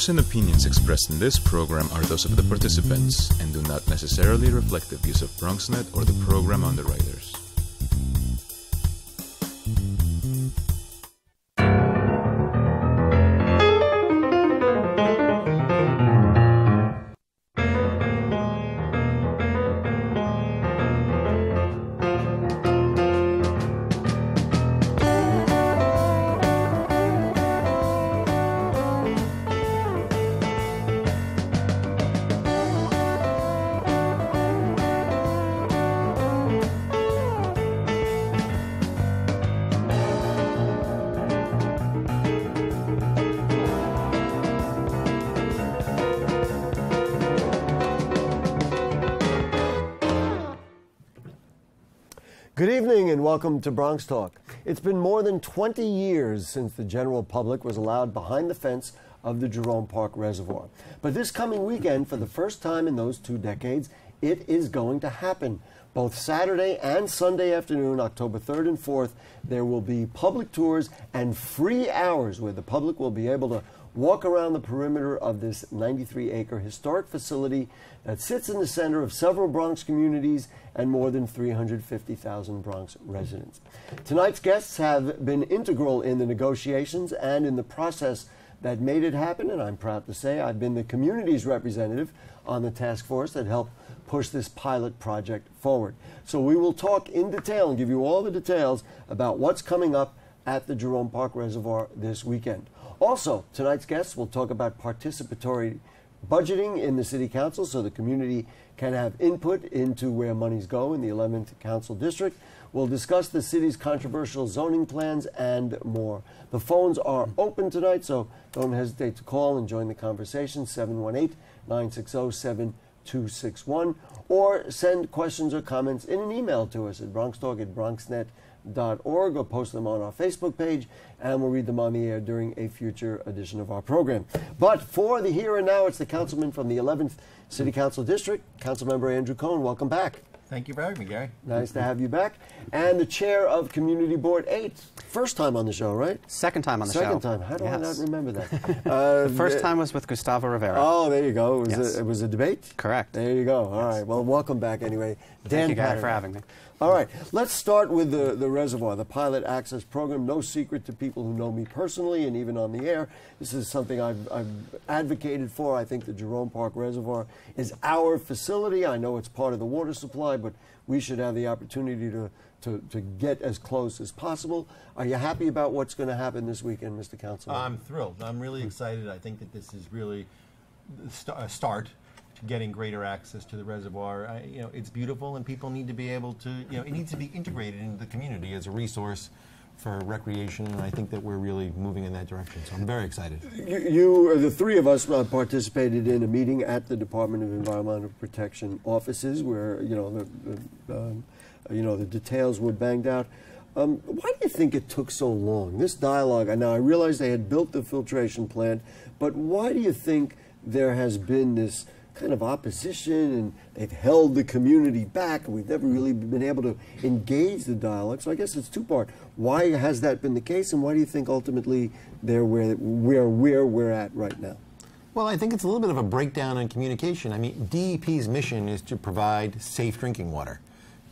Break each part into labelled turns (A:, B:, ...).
A: views and opinions expressed in this program are those of the participants and do not necessarily reflect the views of BronxNet or the program underwriters.
B: Good evening and welcome to Bronxtalk. It's been more than 20 years since the general public was allowed behind the fence of the Jerome Park Reservoir. But this coming weekend, for the first time in those 2 decades, it is going to happen. Both Saturday and Sunday afternoon, October 3rd and 4th, there will be public tours and free hours where the public will be able to walk around the perimeter of this 93-acre historic facility that sits in the center of several Bronx communities and more than 350,000 Bronx residents. Tonight's guests have been integral in the negotiations and in the process that made it happen, and I'm proud to say I've been the community's representative on the task force that helped push this pilot project forward. So we will talk in detail and give you all the details about what's coming up at the Jerome Park Reservoir this weekend. Also, tonight's guests will talk about participatory budgeting in the City Council so the community can have input into where monies go in the 11th Council District. We'll discuss the city's controversial zoning plans and more. The phones are open tonight, so don't hesitate to call and join the conversation, 718-960-7261, or send questions or comments in an email to us at bronxtalk@bronxnet.org or post them on our Facebook page, and we'll read them on the air during a future edition of our program. But for the here and now, it's the councilman from the 11th City Council District, Councilmember Andrew Cohen. Welcome back.
C: Thank you for having me, Gary.
B: Nice to have you back. And the chair of Community Board 8. First time on the show, right?
D: Second time on the show.
B: Second time. How do I not remember that?
D: The first time was with Gustavo Rivera.
B: Oh, there you go. It was a debate?
D: Correct.
B: There you go. All right. Well, welcome back anyway.
D: Thank you, Gary, for having me.
B: All right. Let's start with the reservoir, the pilot access program. No secret to people who know me personally and even on the air. This is something I've advocated for. I think the Jerome Park Reservoir is our facility. I know it's part of the water supply, but we should have the opportunity to get as close as possible. Are you happy about what's going to happen this weekend, Mr. Councilman?
C: I'm thrilled. I'm really excited. I think that this is really a start to getting greater access to the reservoir. It's beautiful, and people need to be able to, it needs to be integrated into the community as a resource for recreation, and I think that we're really moving in that direction. So I'm very excited.
B: The three of us participated in a meeting at the Department of Environmental Protection offices where the details were banged out. Why do you think it took so long? This dialogue. Now I realize they had built the filtration plant, but why do you think there has been this kind of opposition, and they've held the community back, and we've never really been able to engage the dialogue? So I guess it's two-part. Why has that been the case, and why do you think ultimately they're where we're at right now?
C: Well, I think it's a little bit of a breakdown in communication. I mean, DEP's mission is to provide safe drinking water,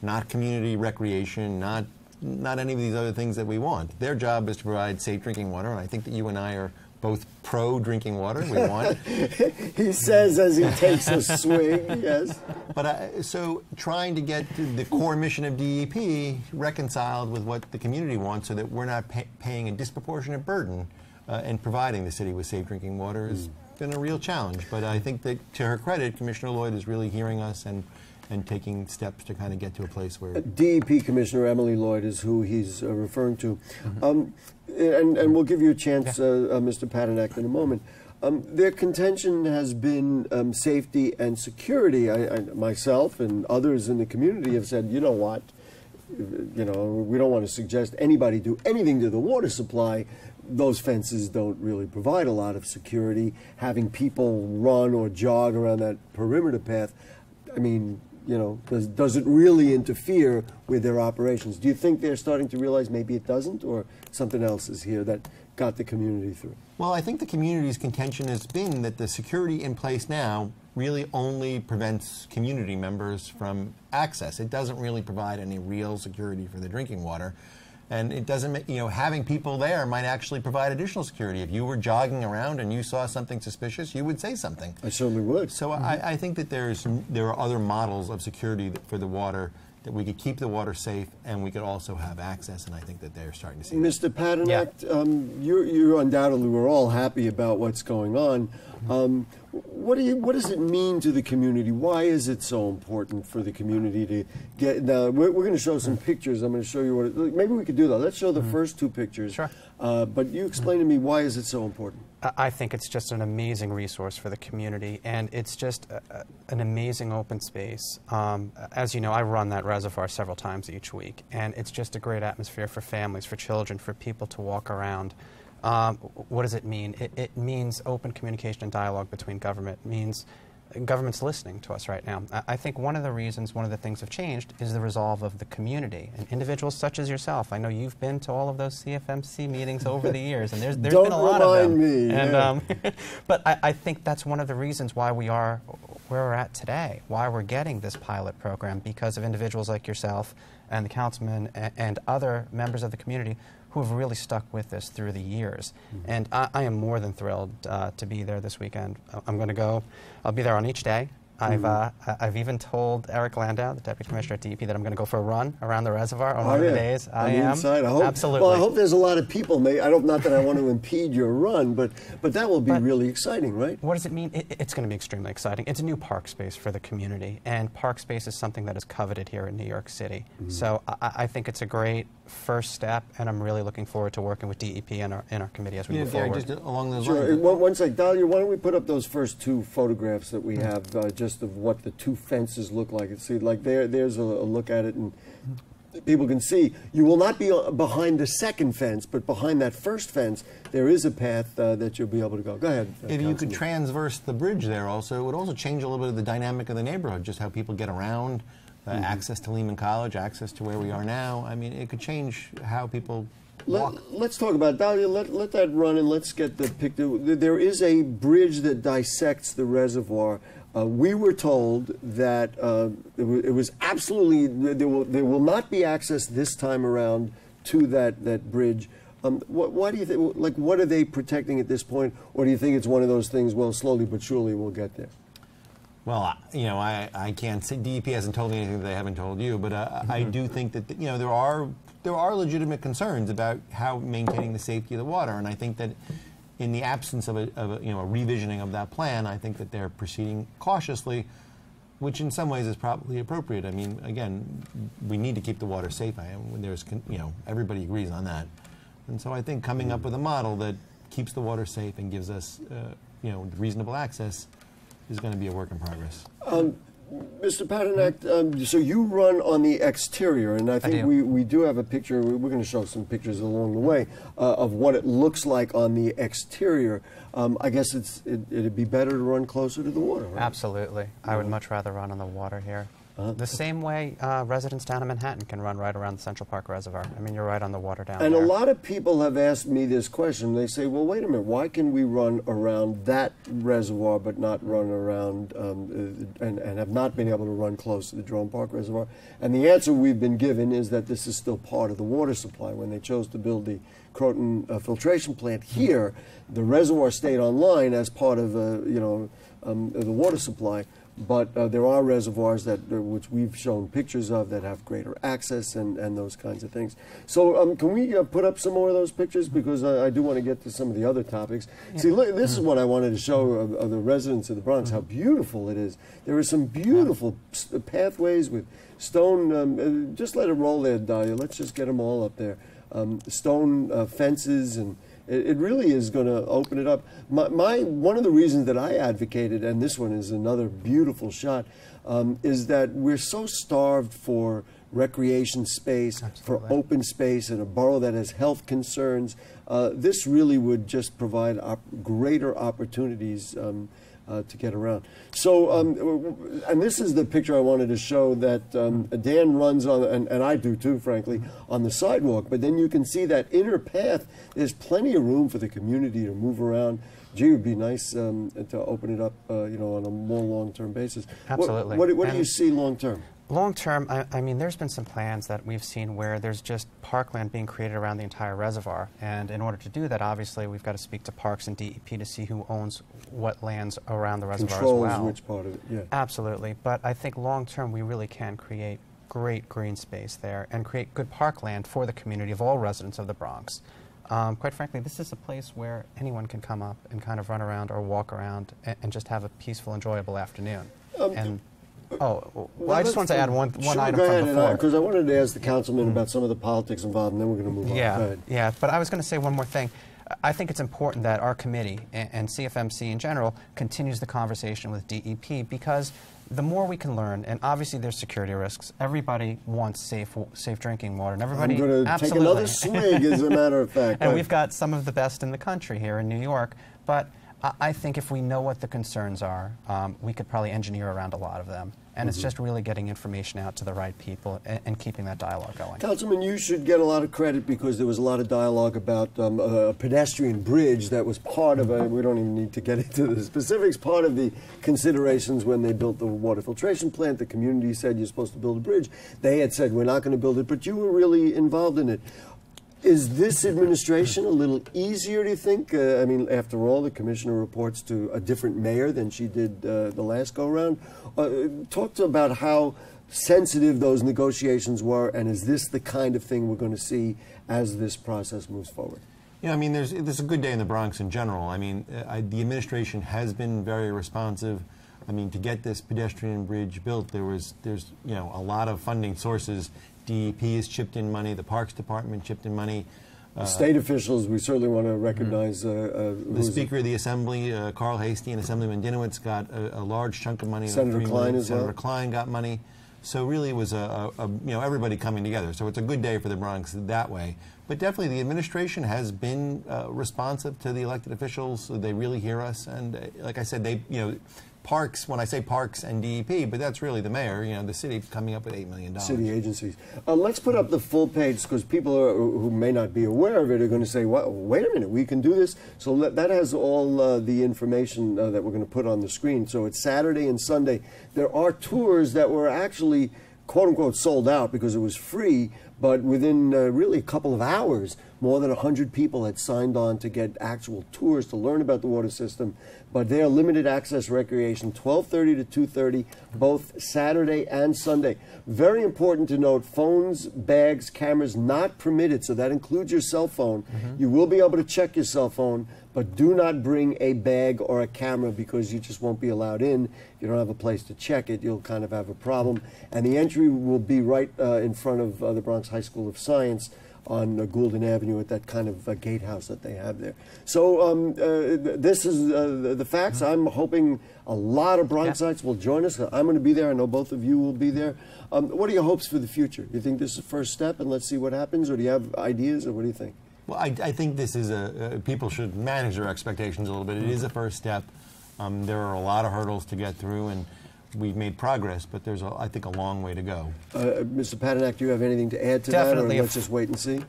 C: not community recreation, not any of these other things that we want. Their job is to provide safe drinking water, and I think that you and I are both pro-drinking water. We want it.
B: He says as he takes a swing, yes.
C: But so trying to get the core mission of DEP reconciled with what the community wants so that we're not paying a disproportionate burden and providing the city with safe drinking water has been a real challenge. But I think that, to her credit, Commissioner Lloyd is really hearing us and taking steps to kind of get to a place where...
B: DEP Commissioner Emily Lloyd is who he's referring to. And we'll give you a chance, Mr. Patanek, in a moment. Their contention has been safety and security. Myself and others in the community have said, you know what, we don't want to suggest anybody do anything to the water supply. Those fences don't really provide a lot of security. Having people run or jog around that perimeter path, I mean, does it really interfere with their operations? Do you think they're starting to realize maybe it doesn't, or something else is here that got the community through?
C: Well, I think the community's contention has been that the security in place now really only prevents community members from access. It doesn't really provide any real security for the drinking water. And it doesn't, having people there might actually provide additional security. If you were jogging around and you saw something suspicious, you would say something.
B: I certainly would.
C: So I think that there are other models of security for the water, that we could keep the water safe and we could also have access, and I think that they're starting to see
B: Mr.
C: that.
B: Paternak, you undoubtedly, we're all happy about what's going on. What does it mean to the community? Why is it so important for the community to get? Now, we're going to show some pictures. I'm going to show you what. Maybe we could do that. Let's show the first two pictures.
D: Sure.
B: But you explain to me, why is it so important?
D: I think it's just an amazing resource for the community, and it's just an amazing open space. As you know, I run that reservoir several times each week, and it's just a great atmosphere for families, for children, for people to walk around. What does it mean? It means open communication and dialogue between government. It means government's listening to us right now. I think one of the things have changed is the resolve of the community and individuals such as yourself. I know you've been to all of those CFMC meetings over the years, and there's been a lot of them.
B: Me,
D: and, but I think that's one of the reasons why we are where we're at today, why we're getting this pilot program, because of individuals like yourself and the councilman and other members of the community who have really stuck with this through the years. And I am more than thrilled to be there this weekend. I'm going to go. I'll be there on each day. I've even told Eric Landau, the Deputy Commissioner at DEP, that I'm going to go for a run around the reservoir on one of the days. I am.
B: Inside. I hope,
D: absolutely.
B: Well, I hope there's a lot of people. Not that I want to impede your run, but that will be really exciting, right?
D: What does it mean? It's going to be extremely exciting. It's a new park space for the community, and park space is something that is coveted here in New York City. So I think it's a great first step, and I'm really looking forward to working with DEP and our committee as we move forward.
C: Just along those
B: lines.
C: Sure.
B: One sec, Dahlia, why don't we put up those first two photographs that we have, just of what the two fences look like. See, like there's a look at it, and people can see. You will not be behind the second fence, but behind that first fence, there is a path that you'll be able to go. Go ahead.
C: If you could transverse the bridge there also, it would also change a little bit of the dynamic of the neighborhood, just how people get around, access to Lehman College, access to where we are now. I mean, it could change how people walk.
B: Let's talk about Dahlia. Let that run, and let's get the picture. There is a bridge that dissects the reservoir. We were told that it was absolutely, there will not be access this time around to that bridge. Why do you think, like, what are they protecting at this point? Or do you think it's one of those things, well, slowly but surely we'll get there?
C: Well, I can't say, DEP hasn't told me anything that they haven't told you, but I do think that, there are legitimate concerns about how maintaining the safety of the water, and I think that in the absence of a revisioning of that plan, I think that they're proceeding cautiously, which in some ways is probably appropriate. I mean, again, we need to keep the water safe. Everybody agrees on that, and so I think coming up with a model that keeps the water safe and gives us, reasonable access is going to be a work in progress.
B: Mr. Paternak, so you run on the exterior, and I think we do have a picture. We're going to show some pictures along the way of what it looks like on the exterior. I guess it'd be better to run closer to the water, right?
D: Absolutely. I would much rather run on the water here. The same way residents down in Manhattan can run right around the Central Park Reservoir. I mean, you're right on the water down there.
B: And a lot of people have asked me this question. They say, well, wait a minute, why can we run around that reservoir but not run around, and have not been able to run close to the Jerome Park Reservoir? And the answer we've been given is that this is still part of the water supply. When they chose to build the Croton filtration plant here, the reservoir stayed online as part of, the water supply. But there are reservoirs which we've shown pictures of that have greater access and those kinds of things. So can we put up some more of those pictures? Because I do want to get to some of the other topics. Yeah. See, look, this is what I wanted to show of the residents of the Bronx, how beautiful it is. There are some beautiful pathways with stone, just let it roll there, Dahlia. Let's just get them all up there. Stone fences, and it really is going to open it up. One of the reasons that I advocated, and this one is another beautiful shot, is that we're so starved for recreation space, for open space, in a borough that has health concerns. This really would just provide greater opportunities to get around. So, and this is the picture I wanted to show that Dan runs on, and I do too, frankly, on the sidewalk. But then you can see that inner path. There's plenty of room for the community to move around. Gee, it would be nice to open it up, you know, on a more long-term basis.
D: Absolutely.
B: What do you see long-term?
D: Long-term, I mean, there's been some plans that we've seen where there's just parkland being created around the entire reservoir. And in order to do that, obviously, we've got to speak to Parks and DEP to see who owns what lands around the reservoir
B: Controls
D: as well.
B: which part of it, yeah.
D: Absolutely. But I think long-term, we really can create great green space there and create good parkland for the community of all residents of the Bronx. Quite frankly, this is a place where anyone can come up and kind of run around or walk around and just have a peaceful, enjoyable afternoon. Well, I just wanted to add one item from before.
B: Because I wanted to ask the councilman about some of the politics involved, and then we're going to move on.
D: Yeah, but I was going to say one more thing. I think it's important that our committee and CFMC in general continues the conversation with DEP, because the more we can learn, and obviously there's security risks. Everybody wants safe drinking water, and everybody.
B: I'm going to take another swig, as a matter of fact.
D: And we've got some of the best in the country here in New York, but I think if we know what the concerns are, we could probably engineer around a lot of them. And it's just really getting information out to the right people and keeping that dialogue going.
B: Councilman, you should get a lot of credit, because there was a lot of dialogue about a pedestrian bridge that was part of we don't even need to get into the specifics, part of the considerations when they built the water filtration plant. The community said you're supposed to build a bridge. They had said we're not going to build it, but you were really involved in it. Is this administration a little easier, do you think? I mean, after all, the commissioner reports to a different mayor than she did the last go-around. Talk about how sensitive those negotiations were, and is this the kind of thing we're going to see as this process moves forward?
C: Yeah, I mean, this is a good day in the Bronx in general. I mean, the administration has been very responsive. I mean, to get this pedestrian bridge built, there's you know, a lot of funding sources. DEP has chipped in money. The Parks Department chipped in money.
B: State officials, we certainly want to recognize.
C: The Speaker of the Assembly, Carl Hastie, and Assemblyman Dinowitz got a large chunk of money.
B: Senator Klein as well.
C: Senator Klein got money. So really, it was you know, everybody coming together. So it's a good day for the Bronx that way. But definitely, the administration has been responsive to the elected officials. So they really hear us, and like I said, they, you know. Parks, when I say Parks and DEP, but that's really the mayor, you know, the city coming up with $8 million.
B: City agencies. Let's put up the full page, because people who may not be aware of it are going to say, well, wait a minute, we can do this. So that has all the information that we're going to put on the screen. So it's Saturday and Sunday. There are tours that were actually, quote unquote, sold out because it was free, but within really a couple of hours, more than 100 people had signed on to get actual tours to learn about the water system. But they are limited access recreation, 12:30 to 2:30, both Saturday and Sunday. Very important to note, phones, bags, cameras not permitted, so that includes your cell phone. You will be able to check your cell phone, but do not bring a bag or a camera, because you just won't be allowed in. If you don't have a place to check it, you'll kind of have a problem. And the entry will be right in front of the Bronx High School of Science on Goulden Avenue at that kind of gatehouse that they have there. So this is the facts. I'm hoping a lot of Bronxites will join us. I'm going to be there. I know both of you will be there. What are your hopes for the future? You think this is the first step and let's see what happens, or do you have ideas, or what do you think?
C: Well, I think this is people should manage their expectations a little bit. It is a first step. There are a lot of hurdles to get through, and we've made progress, but there's, I think, a long way to go.
B: Mr. Paternak, do you have anything to add to
D: Definitely.
B: that, or let's just wait and see?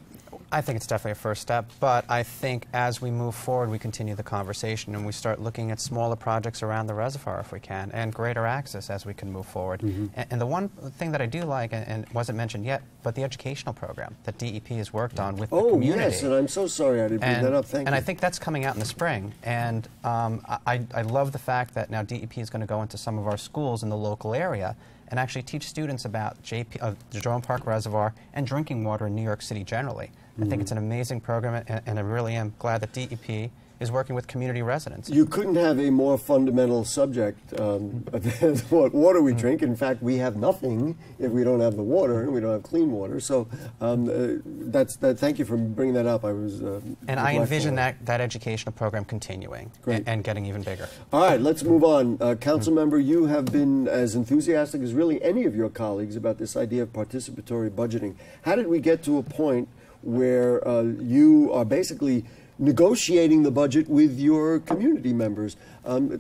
D: I think it's definitely a first step, but I think as we move forward, we continue the conversation and we start looking at smaller projects around the reservoir if we can, and greater access as we can move forward. And the one thing that I do like, and wasn't mentioned yet, but the educational program that DEP has worked on with the community.
B: Oh, yes, and I'm so sorry I didn't bring that up. Thank you.
D: And I think that's coming out in the spring. And I love the fact that now DEP is going to go into some of our schools in the local area and actually teach students about the Jerome Park Reservoir and drinking water in New York City generally. I think it's an amazing program, and I really am glad that DEP is working with community residents.
B: You couldn't have a more fundamental subject what water we drink. In fact, we have nothing if we don't have the water, and we don't have clean water. So thank you for bringing that up. I was
D: and I envision that educational program continuing and getting even bigger.
B: All right, let's move on. Council member, you have been as enthusiastic as really any of your colleagues about this idea of participatory budgeting. How did we get to a point where you are basically negotiating the budget with your community members.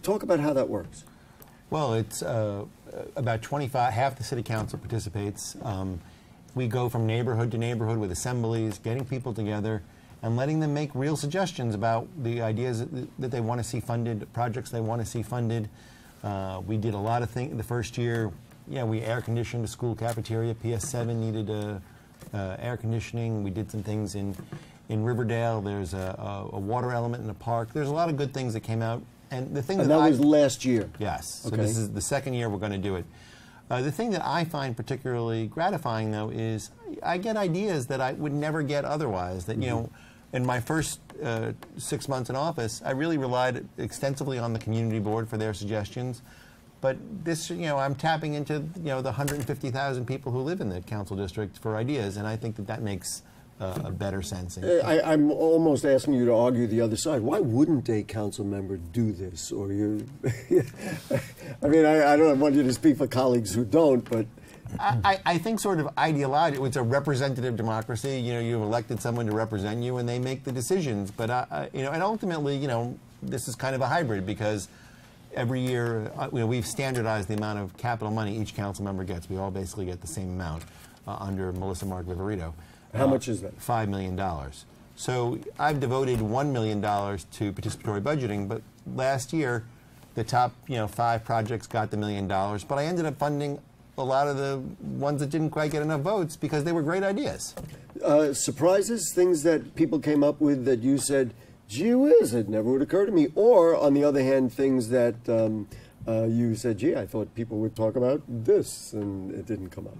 B: Talk about how that works.
C: Well, it's about 25, half the city council participates. We go from neighborhood to neighborhood with assemblies, getting people together and letting them make real suggestions about the ideas that they want to see funded, projects they want to see funded. We did a lot of things the first year. Yeah, we air conditioned a school cafeteria. PS7 needed air conditioning. We did some things in Riverdale. There's a water element in the park. There's a lot of good things that came out. And the thing
B: that was last year.
C: Yes. So
B: okay.
C: This is the second year we're going to do it. The thing that I find particularly gratifying, though, is I get ideas that I would never get otherwise. That, you know, in my first 6 months in office, I really relied extensively on the community board for their suggestions. But this, you know, I'm tapping into, you know, the 150,000 people who live in the council district for ideas, and I think that that makes a better sense.
B: I'm almost asking you to argue the other side. Why wouldn't a council member do this? Or you, I mean, I don't want you to speak for colleagues who don't, but.
C: I think sort of ideologically, it's a representative democracy. You know, you've elected someone to represent you, and they make the decisions. But you know, and ultimately, you know, this is kind of a hybrid because every year, you know, we've standardized the amount of capital money each council member gets. We all basically get the same amount under Melissa Mark Viverito.
B: How much is that?
C: $5 million. So I've devoted $1 million to participatory budgeting, but last year, the top 5 projects got the $1 million, but I ended up funding a lot of the ones that didn't quite get enough votes because they were great ideas.
B: Surprises, things that people came up with that you said, gee whiz, it never would occur to me. Or, on the other hand, things that you said, gee, I thought people would talk about this, and it didn't come up.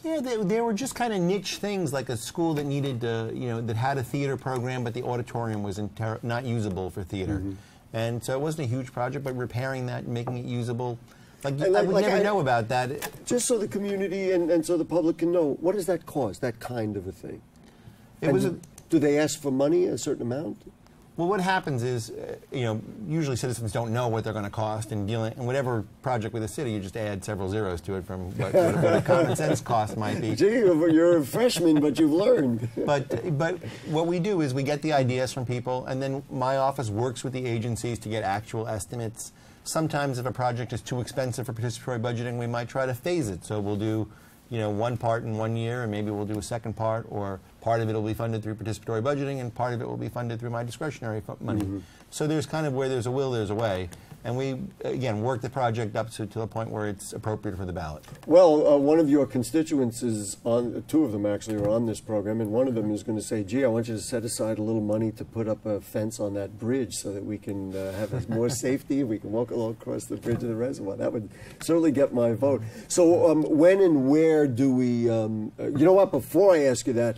C: Yeah, they were just kind of niche things, like a school that needed, that had a theater program, but the auditorium was not usable for theater. Mm-hmm. And so it wasn't a huge project, but repairing that and making it usable. I would never know about that.
B: Just so the community and so the public can know, what does that cost, that kind of a thing? Do they ask for money, a certain amount?
C: Well, what happens is, usually citizens don't know what they're going to cost, and whatever project with the city, you just add several zeros to it from what a common sense cost might be.
B: Gee, you're a freshman, but you've learned.
C: But what we do is we get the ideas from people, and then my office works with the agencies to get actual estimates. Sometimes if a project is too expensive for participatory budgeting, we might try to phase it. So we'll do, one part in 1 year, and maybe we'll do a second part, or part of it will be funded through participatory budgeting, and part of it will be funded through my discretionary money. Mm-hmm. So there's kind of where there's a will, there's a way. And we, again, work the project up to the point where it's appropriate for the ballot.
B: Well, one of your constituents is on, 2 of them actually are on this program, and one of them is going to say, gee, I want you to set aside a little money to put up a fence on that bridge so that we can have more safety, we can walk along across the bridge of the reservoir. That would certainly get my vote. So when and where do we, you know what, before I ask you that,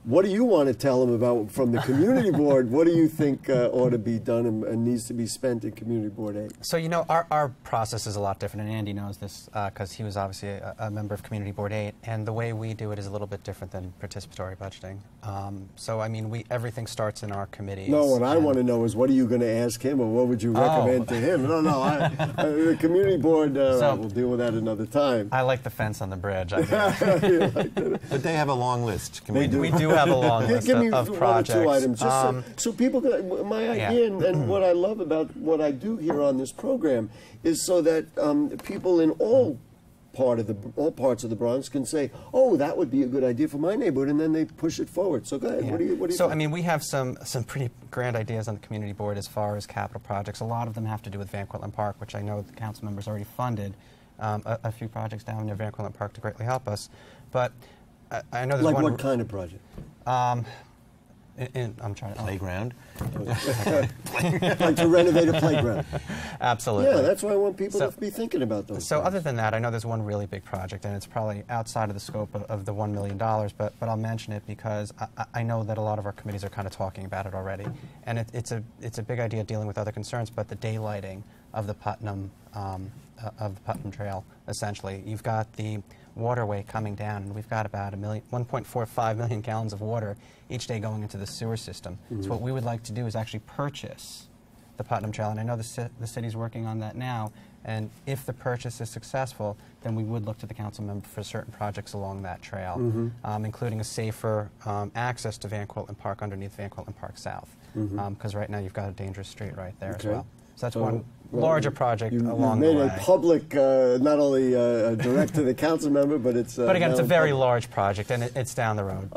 B: what do you want to tell them about from the community board? What do you think ought to be done and needs to be spent in community board aid?
D: So, our process is a lot different, and Andy knows this because he was obviously a member of Community Board 8, and the way we do it is a little bit different than participatory budgeting. So, I mean, everything starts in our committees.
B: No, what I want to know is what are you going to ask him, or what would you recommend to him? No, the Community Board, we'll deal with that another time.
D: I like the fence on the bridge.
C: But they have a long list.
D: We do have a long list of projects.
B: Give me 1 or 2 items, just so people can, my idea and what I love about what I do here on this program is so that people in all parts of the Bronx can say, oh, that would be a good idea for my neighborhood, and then they push it forward. So go ahead.
D: Yeah.
B: What do you
D: so,
B: think?
D: I mean, we have some pretty grand ideas on the community board as far as capital projects. A lot of them have to do with Van Cortlandt Park, which I know the council members already funded a few projects down near Van Cortlandt Park to greatly help us. But I know there's
B: like
D: one...
B: what kind of project?
D: I'm trying to...
C: Playground.
B: Like to renovate a playground.
D: Absolutely.
B: Yeah, that's why I want people to be thinking about those
D: So
B: things.
D: other than that, I know there's one really big project, and it's probably outside of the scope of the $1 million, but I'll mention it because I know that a lot of our committees are kind of talking about it already. And it's a big idea dealing with other concerns, but the daylighting of the Putnam Trail, essentially. You've got the waterway coming down, and we've got about 1.45 million gallons of water each day going into the sewer system. Mm-hmm. So what we would like to do is actually purchase the Putnam Trail, and I know the city's working on that now, and if the purchase is successful, then we would look to the council member for certain projects along that trail, including a safer access to Van Cortlandt Park underneath Van Cortlandt Park South. because right now you've got a dangerous street right there as
B: Okay.
D: well. So that's
B: So,
D: one
B: well,
D: larger project
B: You've
D: along
B: made
D: the way.
B: a public, not only direct to the council member, but it's.
D: But again, it's a
B: now
D: very
B: public.
D: large project, and it's down the road.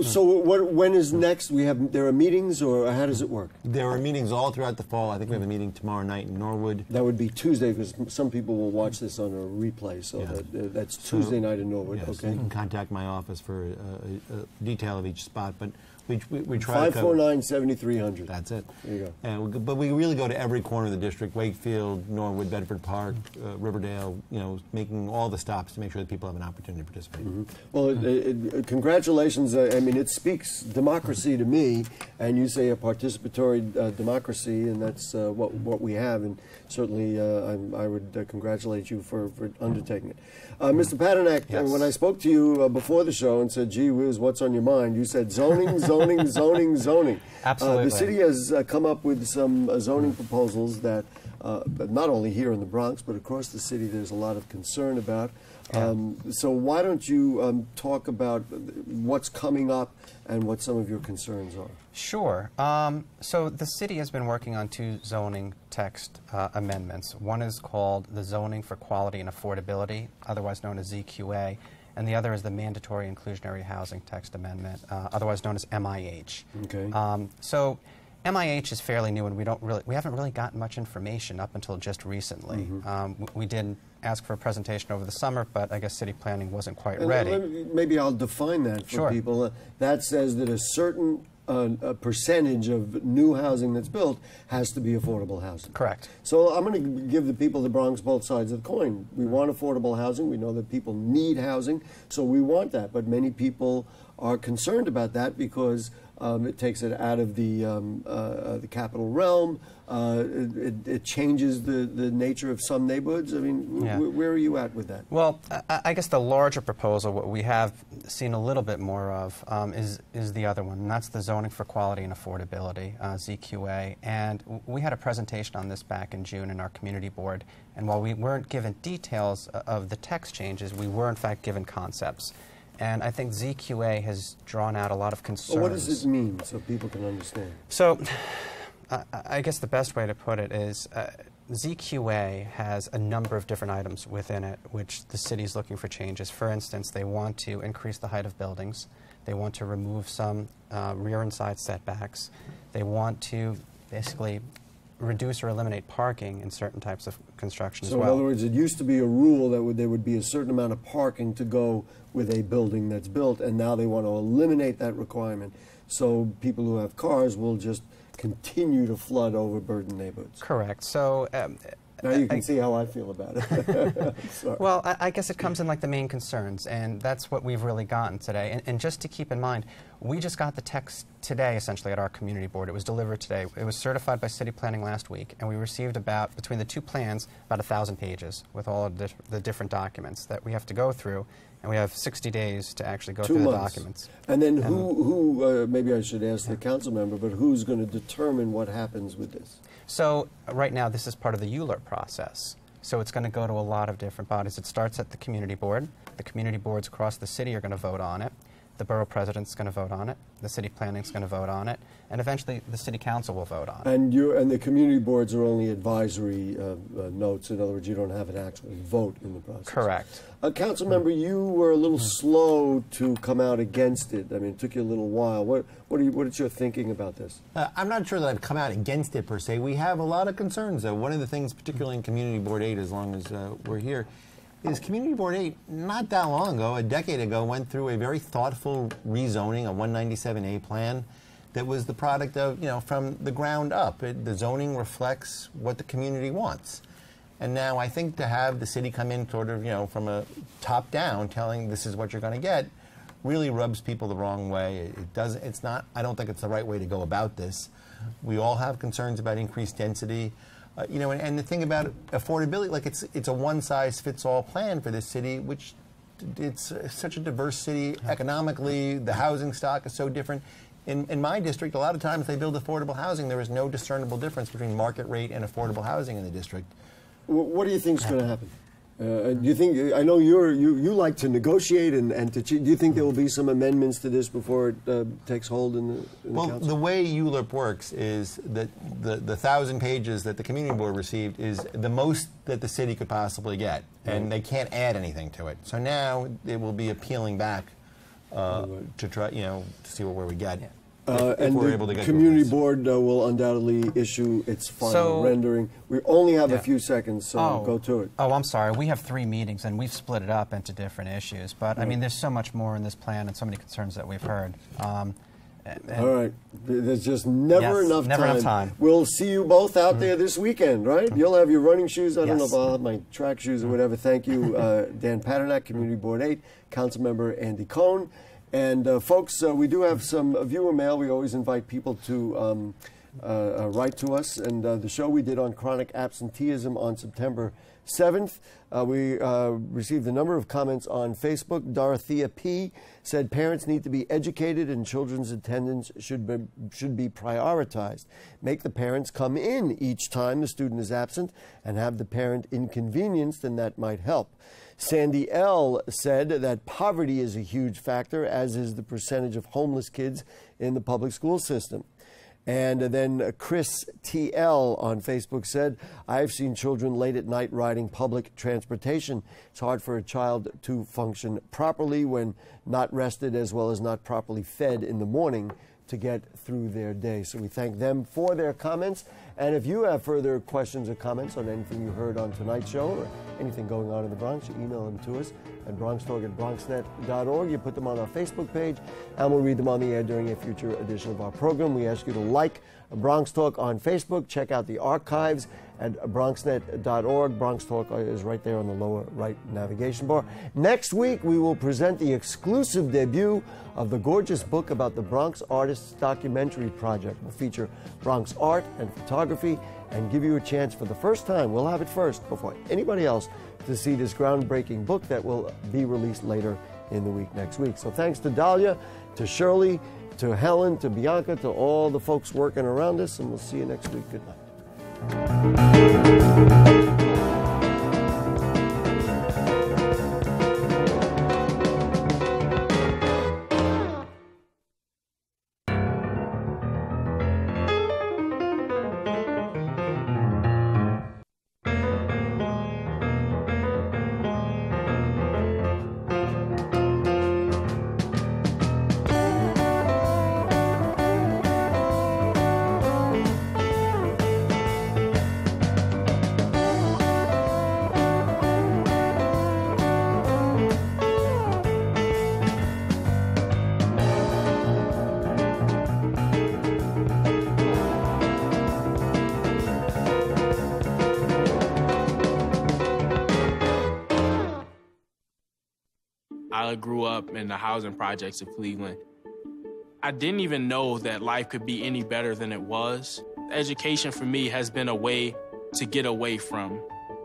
B: So when is next? There are meetings, or how does it work?
C: There are meetings all throughout the fall. I think we have a meeting tomorrow night in Norwood.
B: That would be Tuesday, because some people will watch this on a replay. So
C: Yeah.
B: that's Tuesday night in Norwood.
C: Yes,
B: Okay.
C: you can contact my office for a detail of each spot, but we try to cover.
B: 549-7300.
C: That's it.
B: There you go.
C: But we really go to every corner of the district: Wakefield, Norwood, Bedford Park, Riverdale. Making all the stops to make sure that people have an opportunity to participate.
B: Well, congratulations. I mean, it speaks democracy to me, and you say a participatory democracy, and that's what we have. And certainly, I would congratulate you for undertaking it. Mr. Paternak,
D: Yes.
B: when I spoke to you before the show and said, "Gee whiz, what's on your mind?" you said zoning, zoning, zoning, zoning.
D: Absolutely.
B: The city has come up with some zoning proposals that, not only here in the Bronx, but across the city, there's a lot of concern about.
D: Yeah.
B: So why don't you talk about what's coming up and what some of your concerns are?
D: Sure. So the city has been working on two zoning text amendments. One is called the Zoning for Quality and Affordability, otherwise known as ZQA, and the other is the Mandatory Inclusionary Housing Text Amendment, otherwise known as MIH.
B: Okay.
D: So MIH is fairly new, and we haven't really gotten much information up until just recently. We did ask for a presentation over the summer, but I guess city planning wasn't quite ready.
B: Maybe I'll define that for
D: Sure.
B: people. That says that a certain a percentage of new housing that's built has to be affordable housing.
D: Correct.
B: So I'm going to give the people of the Bronx both sides of the coin. We want affordable housing. We know that people need housing, so we want that. But many people are concerned about that because it takes it out of the capital realm. It changes the nature of some neighborhoods. I mean,
D: Yeah.
B: where are you at with that?
D: Well, I guess the larger proposal, what we have seen a little bit more of, is the other one, and that's the Zoning for Quality and Affordability, ZQA. And we had a presentation on this back in June in our community board, and while we weren't given details of the text changes, we were in fact given concepts. And I think ZQA has drawn out a lot of concerns.
B: Well, what does it mean, so people can understand?
D: So, I guess the best way to put it is ZQA has a number of different items within it which the city is looking for changes. For instance, they want to increase the height of buildings. They want to remove some rear and side setbacks. They want to basically reduce or eliminate parking in certain types of construction as
B: So
D: well.
B: in other words, it used to be a rule that there would be a certain amount of parking to go with a building that's built, and now they want to eliminate that requirement. So people who have cars will just continue to flood overburdened neighborhoods.
D: Correct. So
B: Now you can see how I feel about it. Sorry.
D: well, I guess it comes in like the main concerns, and that's what we've really gotten today. And just to keep in mind, we just got the text today, essentially, at our community board. It was delivered today. It was certified by city planning last week, and we received about, between the two plans, about 1,000 pages with all of the different documents that we have to go through, and we have 60 days to actually go
B: 2
D: through
B: months.
D: the documents.
B: And then who maybe I should ask the council member, but who's going to determine what happens with this?
D: So right now, this is part of the ULURP process. So it's going to go to a lot of different bodies. It starts at the community board. The community boards across the city are going to vote on it. The borough president's going to vote on it. The city planning's going to vote on it. And eventually, the city council will vote on it.
B: And the community boards are only advisory notes. In other words, you don't have an actual vote in the process.
D: Correct.
B: Council member, you were a little slow to come out against it. I mean, it took you a little while. What is your thinking about this?
C: I'm not sure that I've come out against it per se. We have a lot of concerns. One of the things, particularly in Community Board 8, as long as we're here, is Community Board 8, not that long ago, a decade ago, went through a very thoughtful rezoning, a 197A plan that was the product of, from the ground up. The zoning reflects what the community wants. And now I think to have the city come in sort of, from a top down telling this is what you're going to get really rubs people the wrong way. I don't think it's the right way to go about this. We all have concerns about increased density. And the thing about affordability, like it's a one-size-fits-all plan for this city, which it's such a diverse city economically. The housing stock is so different. In my district, a lot of times they build affordable housing. There is no discernible difference between market rate and affordable housing in the district.
B: What do you think is going to happen? Do you think? I know you like to negotiate and to. Do you think there will be some amendments to this before it takes hold in the council?
C: The way ULIP works is that the 1,000 pages that the community board received is the most that the city could possibly get, and they can't add anything to it. So now it will be appealing back to try, to see where we get. Yeah.
B: And
C: we're
B: the
C: able to get
B: community board will undoubtedly issue its final rendering. We only have a few seconds, so go to it.
D: Oh, I'm sorry. We have 3 meetings, and we've split it up into different issues. But, I mean, there's so much more in this plan and so many concerns that we've heard.
B: All right. There's just never enough time. We'll see you both out there this weekend, right? You'll have your running shoes. I don't know if I'll have my track shoes or whatever. Thank you, Dan Paternak, Community Board 8, Councilmember Andy Cohn. And folks, we do have some viewer mail. We always invite people to write to us. And the show we did on chronic absenteeism on September 7th, we received a number of comments on Facebook. Dorothea P. said parents need to be educated and children's attendance should be prioritized. Make the parents come in each time the student is absent and have the parent inconvenienced, and that might help. Sandy L. said that poverty is a huge factor, as is the percentage of homeless kids in the public school system. And then Chris T.L. on Facebook said, I've seen children late at night riding public transportation. It's hard for a child to function properly when not rested, as well as not properly fed in the morning to get through their day. So we thank them for their comments. And if you have further questions or comments on anything you heard on tonight's show or anything going on in the Bronx, you email them to us at bronxtalk@bronxnet.org. You put them on our Facebook page, and we'll read them on the air during a future edition of our program. We ask you to like Bronx Talk on Facebook. Check out the archives at bronxnet.org. Bronx Talk is right there on the lower right navigation bar. Next week, we will present the exclusive debut of the gorgeous book about the Bronx Artists Documentary Project. We'll feature Bronx art and photography and give you a chance for the first time. We'll have it first before anybody else to see this groundbreaking book that will be released later in the week next week. So thanks to Dahlia, to Shirley, to Helen, to Bianca, to all the folks working around us, and we'll see you next week. Good night.
E: I grew up in the housing projects of Cleveland. I didn't even know that life could be any better than it was. Education for me has been a way to get away from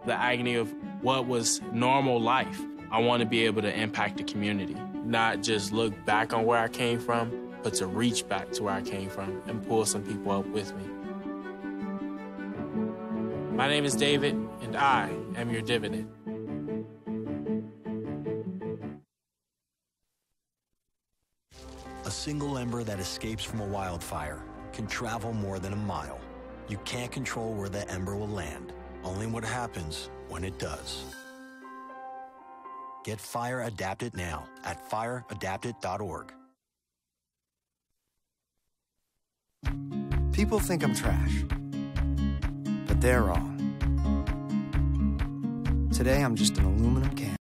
E: the agony of what was normal life. I want to be able to impact the community, not just look back on where I came from, but to reach back to where I came from and pull some people up with me. My name is David, and I am your dividend.
F: A single ember that escapes from a wildfire can travel more than a mile. You can't control where that ember will land, only what happens when it does. Get Fire Adapted now at fireadapted.org.
G: People think I'm trash, but they're wrong. Today I'm just an aluminum can.